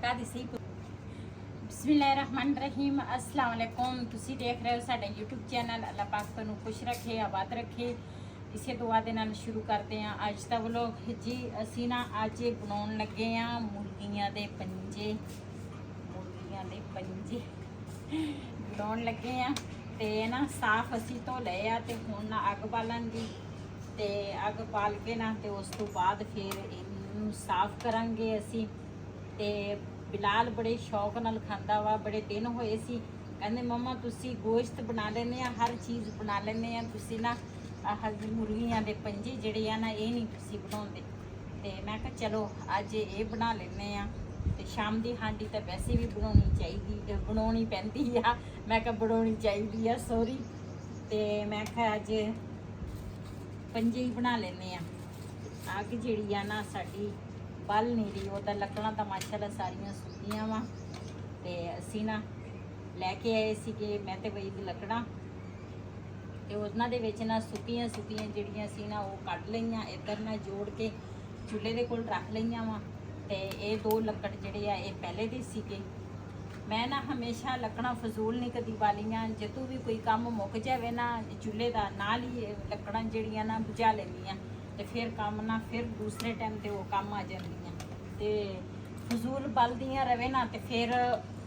लगा दी सी। बिस्मिल्लाहिर्रहमानिर्रहीम, अस्सलाम वालेकुम। तुसी देख रहे हो साडा यूट्यूब चैनल। अल्लाह पाक तुहानू खुश रखे, आबाद रखे। इसे दुआ दे नाल शुरू करते हैं अज दा व्लॉग। जी असी ना अज बनाउण लगे आ मुर्गियां दे पंजे। मुर्गियां दे पंजे बनाउण लगे आ ते ना साफ असी धो लए आ ते हुण ना अग बालांगी ते अग बाल के ना ते उस तो बाद फिर इनू साफ करांगे असी। ते बिलाल बड़े शौक नाल खांदा वा। बड़े दिन होए सी कहंदे मम्मा तुसी गोश्त बना लेने आ, हर चीज़ बना लेने आ, तुसी ना आह मुर्गियां दे पंजे जिहड़े आ ना ये नहीं तुसी बनाउंदे। ते मैं कहा चलो अज ये बना लेने आ। ते शाम दी हांडी तो वैसे भी बनाउणी चाहिदी, बनाउणी पैंदी आ। मैं कहा बनाउणी चाहिदी आ, सॉरी। ते मैं कहा अज पंजे ही बना लेने आ। अग जिहड़ी आ ना साडी बल नहीं रही, ओदा लकड़ां तां माशाअल्लाह सारियां सुक्कियां वा। ते असी ना लैके आए सीगे मैं ते वही लकड़ां ते उन्हां दे विच ना सुक्कियां जिहड़ियां सी ना वो कढ लईयां, इधर ना जोड़ के चुल्हे दे कोल रख लईयां वा। ते ये दो लक्कड़ जिहड़े आ ये पहले दे सीगे। मैं ना हमेशा लकड़ां फजूल नहीं कदी बालियां। जदों भी कोई काम मुक जावे ना चुल्हे दा, नाल ही लकड़ां जिहड़ियां ना बुझा लैंदियां ते फिर काम ना फिर दूसरे टाइम ते वो काम आ जांदियां। ते फजूल बलदियां रवे ना ते फिर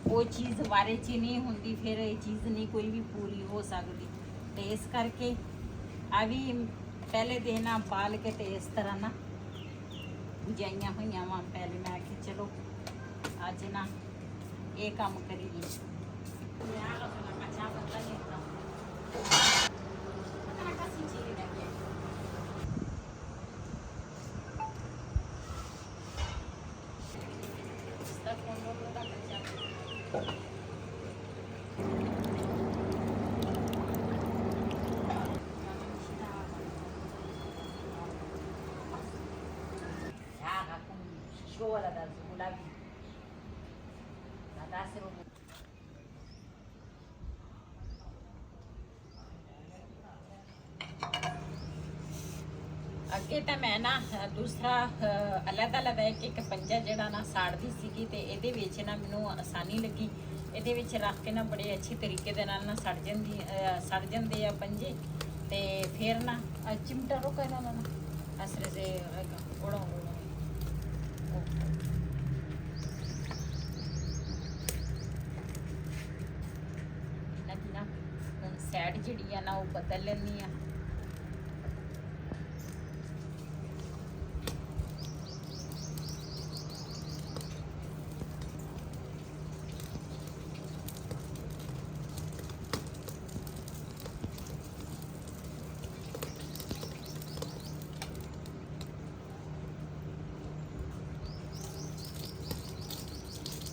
वो चीज़ वारे च नहीं हुंदी, फिर ये चीज़ नहीं कोई भी पूरी हो सकदी। ते इस करके आ भी पहले दिन ना बाल के ते इस तरह ना बुझाइयां हुई वा। पहले मैं आखी चलो अज ना ये काम करिए। Shola da Zulabi. Nadasero. अगे तो मैं ना दूसरा अलग एक पंजा जिहड़ा ना साड़दी सीगी ते इहदे विच ना मैनूं आसानी लगी। इहदे विच रख के ना बड़े अच्छे तरीके दे नाल ना सड़ जांदे आ पंजे। ते फिर ना चिमटा रोका इन्हां दा ना असरे से उड़ो सैड जिहड़ी आ ना वो बदल लैंदी आ।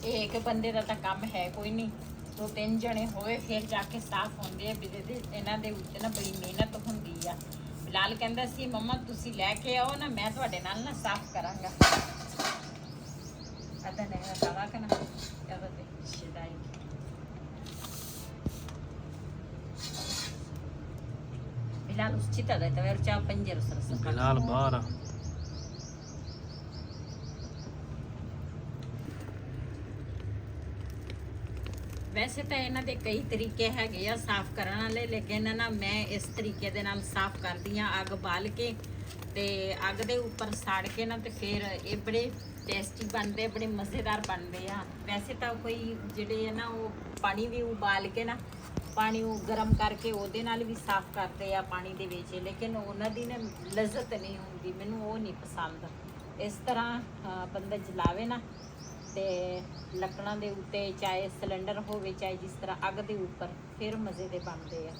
एक बंदे का तो काम है कोई नहीं, दो तीन जने होए फिर जाके साफ होंदे आ। इन्हां दे उत्ते ना बड़ी मेहनत होंदी आ। बिलाल कहंदा सी मम्मा तुसी लैके आओ ना, मैं तुहाडे नाल ना साफ करांगा। अदा नहीं तवा कना तवा ते शिदाई बिलाल उस चिता दे तवेर चा पंजर सरस बिलाल बाहर वैसे तो इन्हां दे कई तरीके हैगे आ साफ करन वाले, लेकिन ना मैं इस तरीके दे नाल साफ करदी आ। अग बाल के ते अग दे उपर साड़ के ना ते फिर ये बड़े टेस्टी बनते, बड़े मज़ेदार बनते आ। वैसे तो कोई जिहड़े है ना वो पानी भी उबाल के ना पानी गर्म करके ਉਹਦੇ ਨਾਲ भी साफ करते आ पानी दे विच, लेकिन उन्हां दी ना लज़्ज़त नहीं हुंदी, मैनूं वो नहीं पसंद। इस तरह बंदा जलावे ना ते लकड़ां दे उत्ते, चाहे सिलेंडर होवे चाहे जिस तरह अग दे उपर, फिर मज़े दे बनते आ।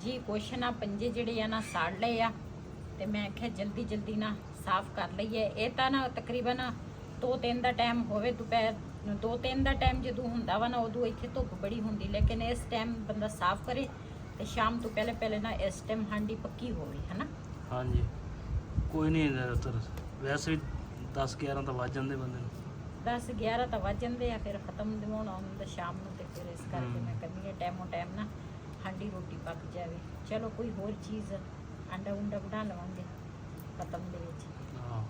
जी कुछ ना पंजे जिहड़े आ ना साड़ लए आ ते मैं आख्या जल्दी जल्दी ना साफ कर लईए। ये तां ना तकरीबन 2-3 ਦਾ टाइम होवे, दोपहर 2-3 ਦਾ टाइम ਜਦੋਂ ਹੁੰਦਾ ਵਾ ਨਾ ਉਦੋਂ ਇੱਥੇ ਧੁੱਪ ਬੜੀ ਹੁੰਦੀ, ਲੇਕਿन ਇਸ ਟਾਈਮ ਬੰਦਾ ਸਾਫ਼ ਕਰੇ ਤੇ ਸ਼ਾਮ ਤੋਂ ਪਹਿਲੇ ਪਹਿਲੇ ਨਾ ਇਸ ਟਾਈਮ ਹਾਂਡੀ ਪੱਕੀ ਹੋਵੇ, ਹੈ ਨਾ। ਹਾਂਜੀ ਕੋਈ ਨਹੀਂ ਉੱਧਰ ਵੈਸੇ ਵੀ 10-11 ਤਾਂ ਵੱਜ ਜਾਂਦੇ ਬੰਦੇ ਨੂੰ। 10-11 ਤਾਂ ਵੱਜ ਜਾਂਦੇ ਆ, ਫਿਰ ਖਤਮ ਹੋਣਾ ਹੁੰਦਾ ਸ਼ਾਮ ਨੂੰ, ਤੇ ਫਿਰ ਇਸ ਕਰਕੇ ਮੈਂ ਕਹਿੰਦੀ ਹਾਂ ਟਾਈਮੋ ਟਾਈਮ ਨਾ ਹਾਂਡੀ ਰੋਟੀ ਪੱਕ ਜਾਵੇ। ਚਲੋ ਕੋਈ ਹੋਰ ਚੀਜ਼ ਆਂਡਾ ਉਂਡਾ ਬਣਾ ਲਵਾਂਗੇ ਖਤਮ ਦੇ ਵਿੱਚ। ਹਾਂ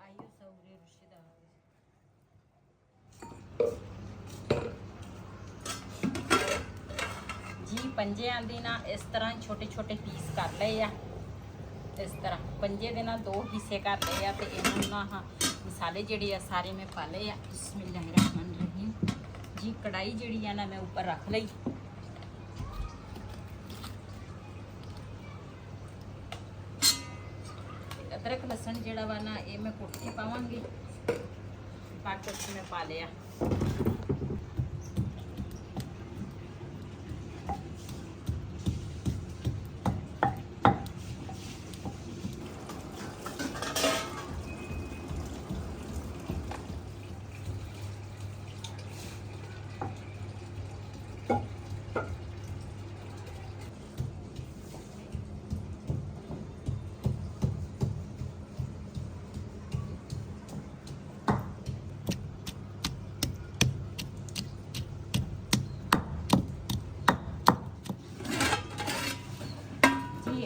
ਆਇਓ ਸੌਰੇ ਰੁਸ਼ਦਾ ਜੀ। ਪੰਜਿਆਂ ਦੀ ਨਾ ਇਸ ਤਰ੍ਹਾਂ ਛੋਟੇ ਛੋਟੇ ਪੀਸ ਕਰ ਲਏ ਆ। ਇਸ ਤਰ੍ਹਾਂ ਪੰਜੇ ਦੇ ਨਾਲ 2 ਹਿੱਸੇ ਕਰ ਲਏ ਆ ਤੇ ਇਹਨੂੰ ਨਾ ਮਸਾਲੇ ਜਿਹੜੇ ਆ ਸਾਰੇ ਮੈਂ ਪਾ ਲਏ ਆ। ਬਿਸਮਿਲ੍ਲਾਹਿਰਰਹਿਮਾਨਿਰਰਹੀਮ ਜੀ। ਕੜਾਈ ਜਿਹੜੀ ਆ ਨਾ ਮੈਂ ਉੱਪਰ ਰੱਖ ਲਈ। ਅਦਰਕ ਲਸਣ ਜਿਹੜਾ ਵਾ ਨਾ ਇਹ ਮੈਂ ਕੁੱਟ ਕੇ ਪਾਵਾਂਗੀ। ਬਾਕੀ ਮੈਂ ਪਾ ਲਿਆ।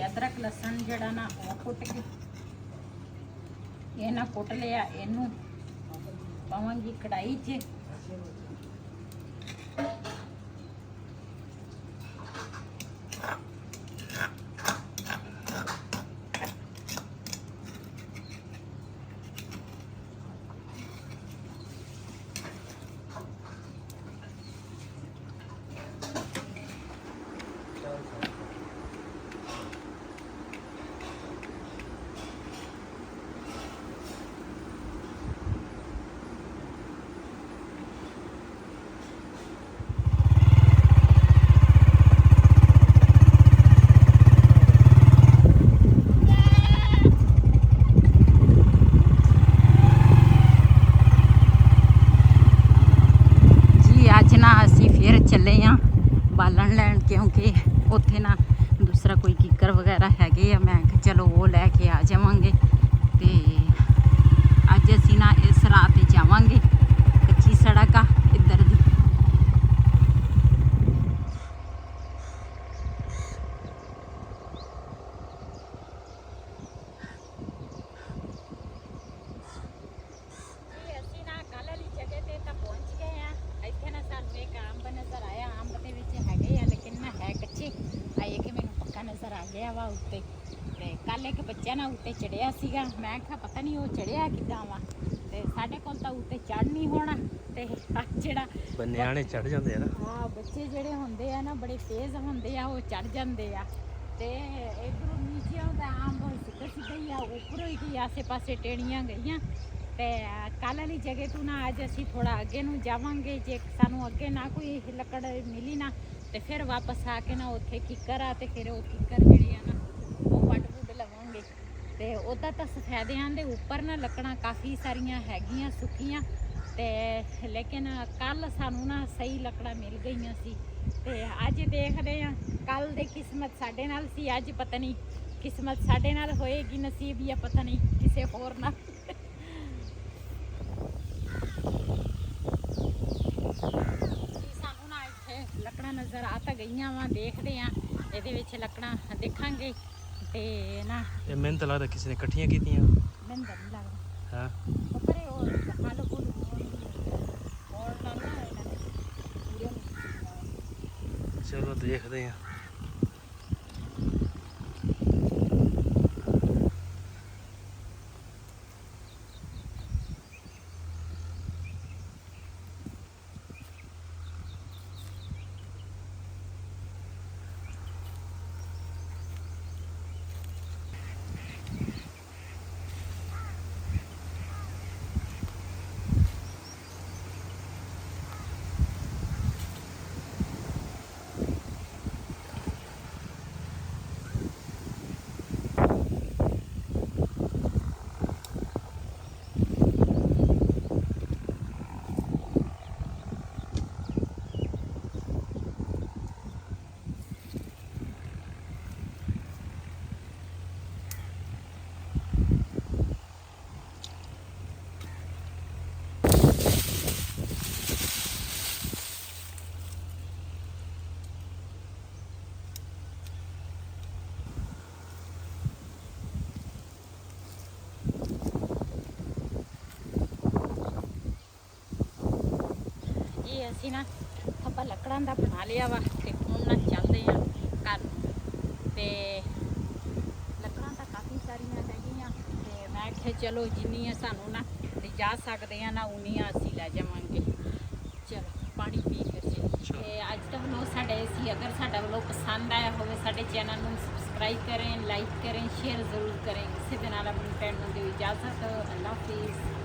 ਅਦਰਕ ਲਸਣ ਜਿਹੜਾ ਨਾ ਉਹ ਕੁੱਟ ਕੇ ਇਹ ਨਾ ਕੁੱਟ ਲਿਆ। ਇਹਨੂੰ ਪਾਵਾਂਗੀ ਕੜਾਈ 'ਚ। ਚੱਲੇ ਆ ਬਾਲਣ ਲੈਣ, ਕਿਉਂਕਿ ਉੱਥੇ ਨਾ ਦੂਸਰਾ ਕੋਈ ਕੀਕਰ ਵਗੈਰਾ ਹੈਗੇ ਆ। ਮੈਂ ਕਿਹਾ ਚਲੋ ਉਹ ਲੈ ਕੇ ਆ ਜਾਵਾਂਗੇ। ਤੇ ਅੱਜ ਅਸੀਂ ਨਾ ਇਸ ਰਾਹ ਤੇ ਜਾਵਾਂਗੇ। ਕੱਚੀ ਸੜਕ ਆ ਇੱਧਰ ਦੀ। ਗਿਆ ਵਾ ਉੱਤੇ ਤੇ ਕੱਲ ਇੱਕ ਬੱਚਾ ਨਾ ਉੱਤੇ ਚੜਿਆ ਸੀਗਾ। ਮੈਂ ਕਿਹਾ ਪਤਾ ਨਹੀਂ ਉਹ ਚੜਿਆ ਕਿੱਦਾਂ ਵਾ, ਤੇ ਸਾਡੇ ਕੋਲ ਤਾਂ ਉੱਤੇ ਚੜ ਨਹੀਂ ਹੋਣਾ। ਤੇ ਜਿਹੜਾ ਨਿਆਣੇ ਚੜ ਜਾਂਦੇ ਆ ਨਾ। ਹਾਂ ਬੱਚੇ ਜਿਹੜੇ ਹੁੰਦੇ ਆ ਨਾ ਬੜੇ ਤੇਜ਼ ਹੁੰਦੇ ਆ, ਉਹ ਚੜ ਜਾਂਦੇ ਆ। ਤੇ ਇਧਰੋਂ ਨੀਚੇ ਦਾ ਆਮ ਸਿੱਧਾ ਸਿੱਧਾ ਹੀ ਆ, ਉੱਪਰੋਂ ਹੀ ਆਸੇ ਪਾਸੇ ਟੇੜੀਆਂ ਗਈਆਂ। ਤੇ ਕੱਲ ਵਾਲੀ ਜਗ੍ਹਾ ਤੋਂ ਨਾ ਅੱਜ ਅਸੀਂ ਥੋੜਾ ਅੱਗੇ ਨੂੰ ਜਾਵਾਂਗੇ। ਜੇ ਸਾਨੂੰ ਅੱਗੇ ਨਾ ਕੋਈ ਲੱਕੜ ਮਿਲੀ ਨਾ ਤੇ ਫਿਰ ਵਾਪਸ ਆ ਕੇ ਨਾ ਉੱਥੇ ਕਿੱਕਰ ਆ ਤੇ ਫਿਰ ਉਹ ਕਿੱਕਰ ਜਿਹੜੇ ਆ ਨਾ ਉਹ ਵੱਢ ਵੁੱਢ ਲਵਾਂਗੇ। ਤੇ ਉਹਦਾ ਤਾਂ ਸਫੈਦਿਆਂ ਦੇ ਉੱਪਰ ਨਾ ਲੱਕੜਾਂ ਕਾਫੀ ਸਾਰੀਆਂ ਹੈਗੀਆਂ ਸੁੱਕੀਆਂ, ਤੇ ਲੇਕਿਨ ਕੱਲ ਸਾਨੂੰ ਨਾ ਸਹੀ ਲੱਕੜਾਂ ਮਿਲ ਗਈਆਂ ਸੀ। ਤੇ ਅੱਜ ਦੇਖਦੇ ਆ, ਕੱਲ ਦੇ ਕਿਸਮਤ ਸਾਡੇ ਨਾਲ ਸੀ, ਅੱਜ ਪਤਾ ਨਹੀਂ ਕਿਸਮਤ ਸਾਡੇ ਨਾਲ ਹੋਏਗੀ ਨਸੀਬ ਜਾਂ ਪਤਾ ਨਹੀਂ ਕਿਸੇ ਹੋਰ ਨਾਲ। ਸਾਨੂੰ ਨਾ ਇੱਥੇ ਲੱਕੜਾਂ ਨਜ਼ਰ ਆ ਤਾਂ ਗਈਆਂ ਵਾ, ਦੇਖਦੇ ਆ ਇਹਦੇ ਵਿੱਚ ਲੱਕੜਾਂ ਦੇਖਾਂਗੇ। ਤੇ ਨਾ ਇਹ ਮੈਨੂੰ ਤਾਂ ਲੱਗਦਾ ਕਿਸੇ ਨੇ ਇਕੱਠੀਆਂ ਕੀਤੀਆਂ। ਮੈਨੂੰ ਤਾਂ ਨਹੀਂ ਲੱਗਦਾ ਹਾਂ ਪਰੇ ਉਹ ਹਲ ਫੁੱਲ ਹੋਰ ਤਾਂ ਨਾ ਇਹਨਾਂ ਨੇ ਪੂਰੇ ਨੂੰ। ਚਲੋ ਦੇਖਦੇ ਆ। ਅਸੀਂ ਨਾ ਥੱਬਾ ਲੱਕੜਾਂ ਦਾ ਬਣਾ ਲਿਆ ਵਾ ਤੇ ਹੁਣ ਨਾ ਚੱਲਦੇ ਆ ਘਰ ਨੂੰ। ਤੇ ਲੱਕੜਾਂ ਤਾਂ ਕਾਫੀ ਸਾਰੀਆਂ ਹੈਗੀਆਂ ਤੇ ਮੈਂ ਕਿਹਾ ਚਲੋ ਜਿੰਨੀਆਂ ਸਾਨੂੰ ਨਾ ਲਿਜਾ ਸਕਦੇ ਆ ਨਾ ਉਨੀਆਂ ਅਸੀਂ ਲੈ ਜਾਵਾਂਗੇ। ਚਲੋ ਪਾਣੀ ਪੀ ਫਿਰ ਜੀ। ਤੇ ਅੱਜ ਦਾ ਵਲੋਗ ਸਾਡਾ ਇਹ ਸੀ। ਅਗਰ ਸਾਡਾ ਵਲੋਗ ਪਸੰਦ ਆਇਆ ਹੋਵੇ ਸਾਡੇ ਚੈਨਲ ਨੂੰ ਸਬਸਕ੍ਰਾਈਬ ਕरें, ਲਾਈਕ करें, शेयर ज़रूर करें। इसी ਦੇ ਨਾਲ ਆਪਣੀ ਭੈਣ ਨੂੰ ਦਿਓ ਇਜਾਜ਼ਤ। ਅੱਲਾ ਹਾਫਿਜ਼।